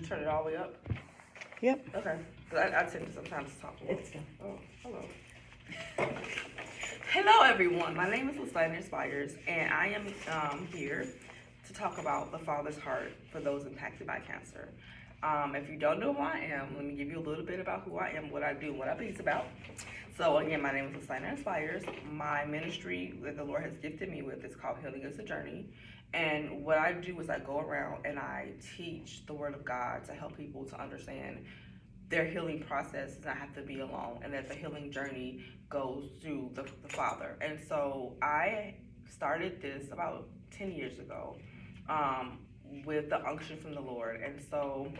turn it all the way up? Yep. Okay. 'Cause I tend to sometimes talk a lot. It's done. Oh, hello. Hello, everyone. My name is Listiner Inspires, and I am here to talk about the Father's heart for those impacted by cancer. If you don't know who I am, let me give you a little bit about who I am, what I do, what I think about. So again, my name is Listiner Inspires. My ministry that the Lord has gifted me with is called Healing is a Journey. And what I do is I go around and I teach the Word of God to help people to understand their healing process does not have to be alone, and that the healing journey goes through the Father. And so I started this about 10 years ago with the unction from the Lord. And so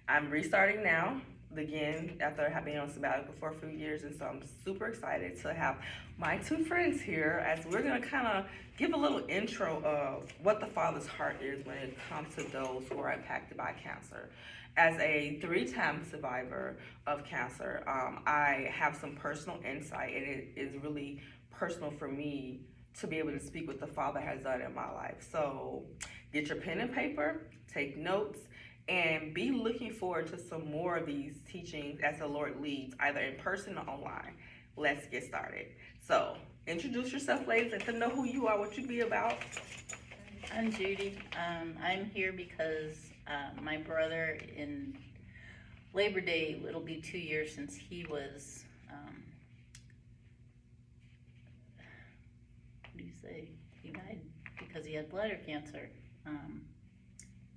I'm restarting now again after having been on sabbatical for a few years. And so I'm super excited to have my two friends here as we're going to kind of give a little intro of what the Father's heart is when it comes to those who are impacted by cancer. As a 3-time survivor of cancer, I have some personal insight, and it is really personal for me to be able to speak what the Father has done in my life. So get your pen and paper, take notes, and be looking forward to some more of these teachings as the Lord leads, either in person or online. Let's get started. So introduce yourself, ladies, let them know who you are, what you be about. I'm Judy. I'm here because my brother, in Labor Day, it'll be 2 years since he was, what do you say? He died because he had bladder cancer.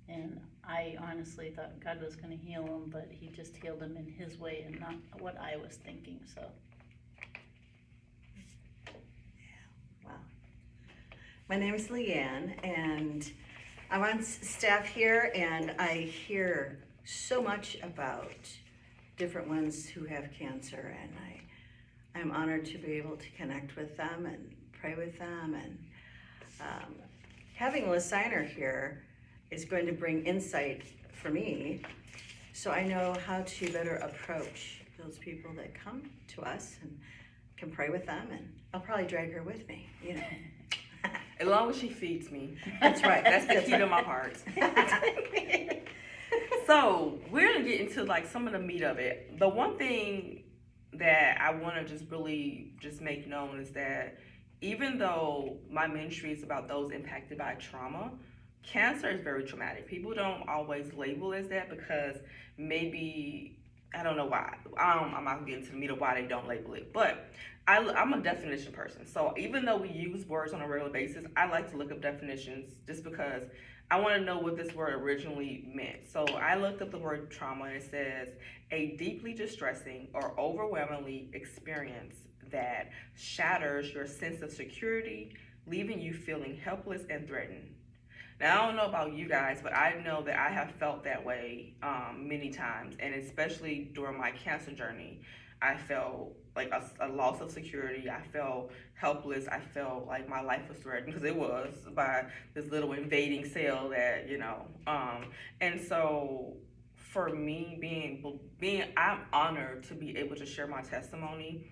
And I honestly thought God was going to heal him, but he just healed him in his way and not what I was thinking, so. Wow. My name is Leanne, and I'm on staff here, and I hear so much about different ones who have cancer, and I'm honored to be able to connect with them and pray with them. And having Listiner here is going to bring insight for me, so I know how to better approach those people that come to us and can pray with them, and I'll probably drag her with me, you know. As long as she feeds me. That's right. That's the key to my heart. So we're gonna get into like some of the meat of it. The one thing that I want to just really just make known is that even though my ministry is about those impacted by trauma, cancer is very traumatic. People don't always label as that because maybe, I don't know why. I'm not gonna get into the meat of why they don't label it, but I'm a definition person. So even though we use words on a regular basis, I like to look up definitions just because I want to know what this word originally meant. So I looked up the word trauma, and it says a deeply distressing or overwhelmingly experience that shatters your sense of security, leaving you feeling helpless and threatened. Now, I don't know about you guys, but I know that I have felt that way many times, and especially during my cancer journey. I felt like a loss of security. I felt helpless. I felt like my life was threatened, because it was, by this little invading cell that, and so for me I'm honored to be able to share my testimony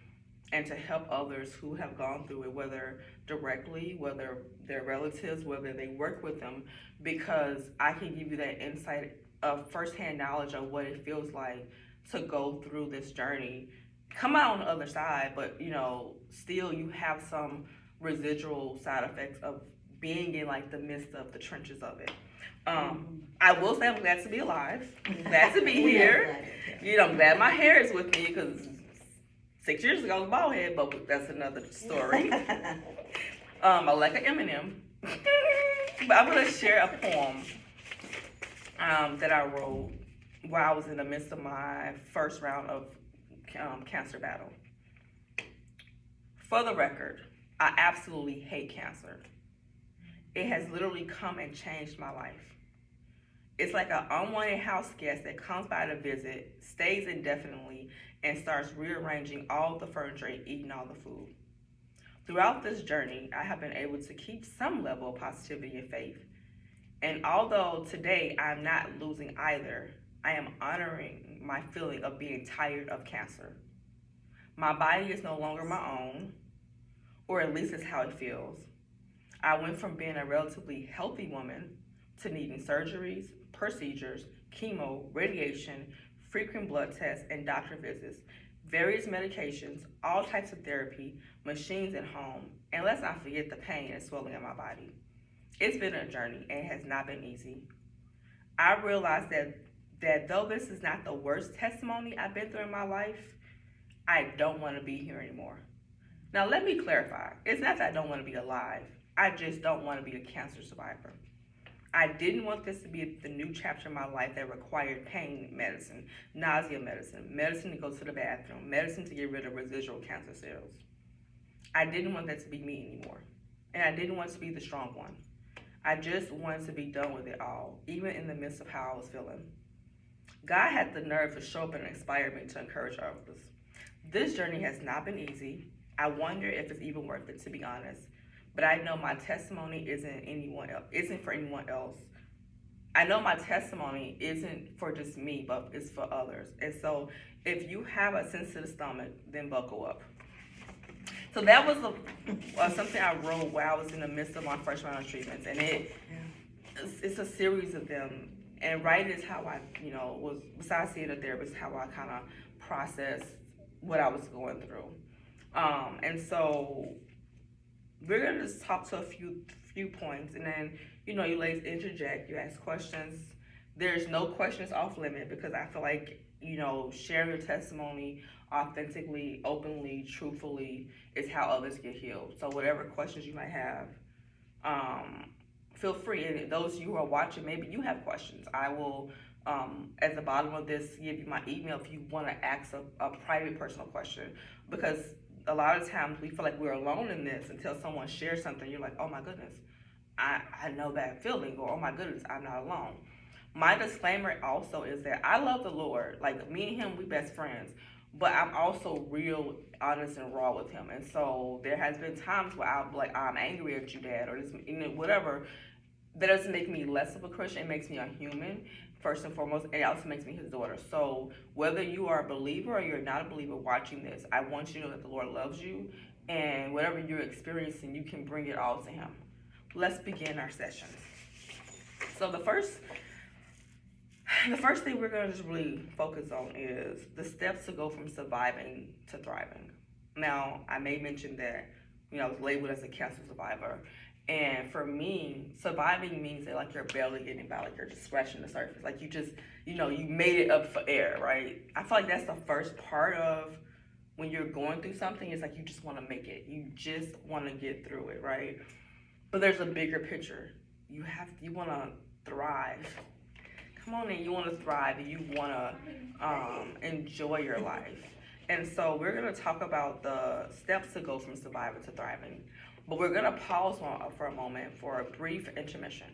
and to help others who have gone through it, whether directly, whether their relatives, whether they work with them, because I can give you that insight of firsthand knowledge of what it feels like to go through this journey, come out on the other side, but still you have some residual side effects of being in like the midst of the trenches of it. I will say I'm glad to be alive. I'm glad to be here. I'm glad my hair is with me, because 6 years ago I was bald head, but that's another story. I like an M&M. But I'm gonna share a poem that I wrote while I was in the midst of my first round of cancer battle. For the record, I absolutely hate cancer. It has literally come and changed my life. It's like an unwanted house guest that comes by to visit, stays indefinitely, and starts rearranging all the furniture and eating all the food. Throughout this journey, I have been able to keep some level of positivity and faith. And although today I'm not losing either, I am honoring my feeling of being tired of cancer. My body is no longer my own, or at least it's how it feels. I went from being a relatively healthy woman to needing surgeries, procedures, chemo, radiation, frequent blood tests, and doctor visits, various medications, all types of therapy, machines at home, and let's not forget the pain and swelling in my body. It's been a journey and it has not been easy. I realized that though this is not the worst testimony I've been through in my life, I don't want to be here anymore. Now let me clarify. It's not that I don't want to be alive. I just don't want to be a cancer survivor. I didn't want this to be the new chapter in my life that required pain medicine, nausea medicine, medicine to go to the bathroom, medicine to get rid of residual cancer cells. I didn't want that to be me anymore. And I didn't want to be the strong one. I just wanted to be done with it all, even in the midst of how I was feeling. God had the nerve to show up and inspire me to encourage others. This journey has not been easy. I wonder if it's even worth it, to be honest. But I know my testimony isn't for anyone else. I know my testimony isn't for just me, but it's for others. And so if you have a sensitive stomach, then buckle up. So that was something I wrote while I was in the midst of my first round of treatments. And it's a series of them. And writing is how I, was, besides seeing a therapist, how I kind of processed what I was going through. And so we're gonna just talk to a few points, and then you ladies interject, you ask questions. There's no questions off limit, because I feel like sharing your testimony authentically, openly, truthfully is how others get healed. So whatever questions you might have, feel free. And those of you who are watching, maybe you have questions. I will at the bottom of this give you my email if you want to ask a private personal question, because a lot of times we feel like we're alone in this until someone shares something. You're like, oh my goodness, I know that feeling, or oh my goodness, I'm not alone. My disclaimer also is that I love the Lord. Like, me and him, we best friends, but I'm also real honest and raw with him. And so there has been times where I'm like, I'm angry at you, Dad, or this, whatever. That doesn't make me less of a Christian. It makes me a human, first and foremost, and it also makes me his daughter. So whether you are a believer or you're not a believer watching this, I want you to know that the Lord loves you, and whatever you're experiencing, you can bring it all to him. Let's begin our session. So the first thing we're going to just really focus on is the steps to go from surviving to thriving. Now, I may mention that, I was labeled as a cancer survivor. And for me, surviving means that, like, you're barely getting by, like, you're just scratching the surface. Like, you just, you made it up for air, right? I feel like that's the first part of when you're going through something. It's like you just want to make it. You just want to get through it, right? But there's a bigger picture. You want to thrive. Come on in, you want to thrive, and you want to enjoy your life. And so we're going to talk about the steps to go from survivor to thriving. But we're going to pause for a moment for a brief intermission.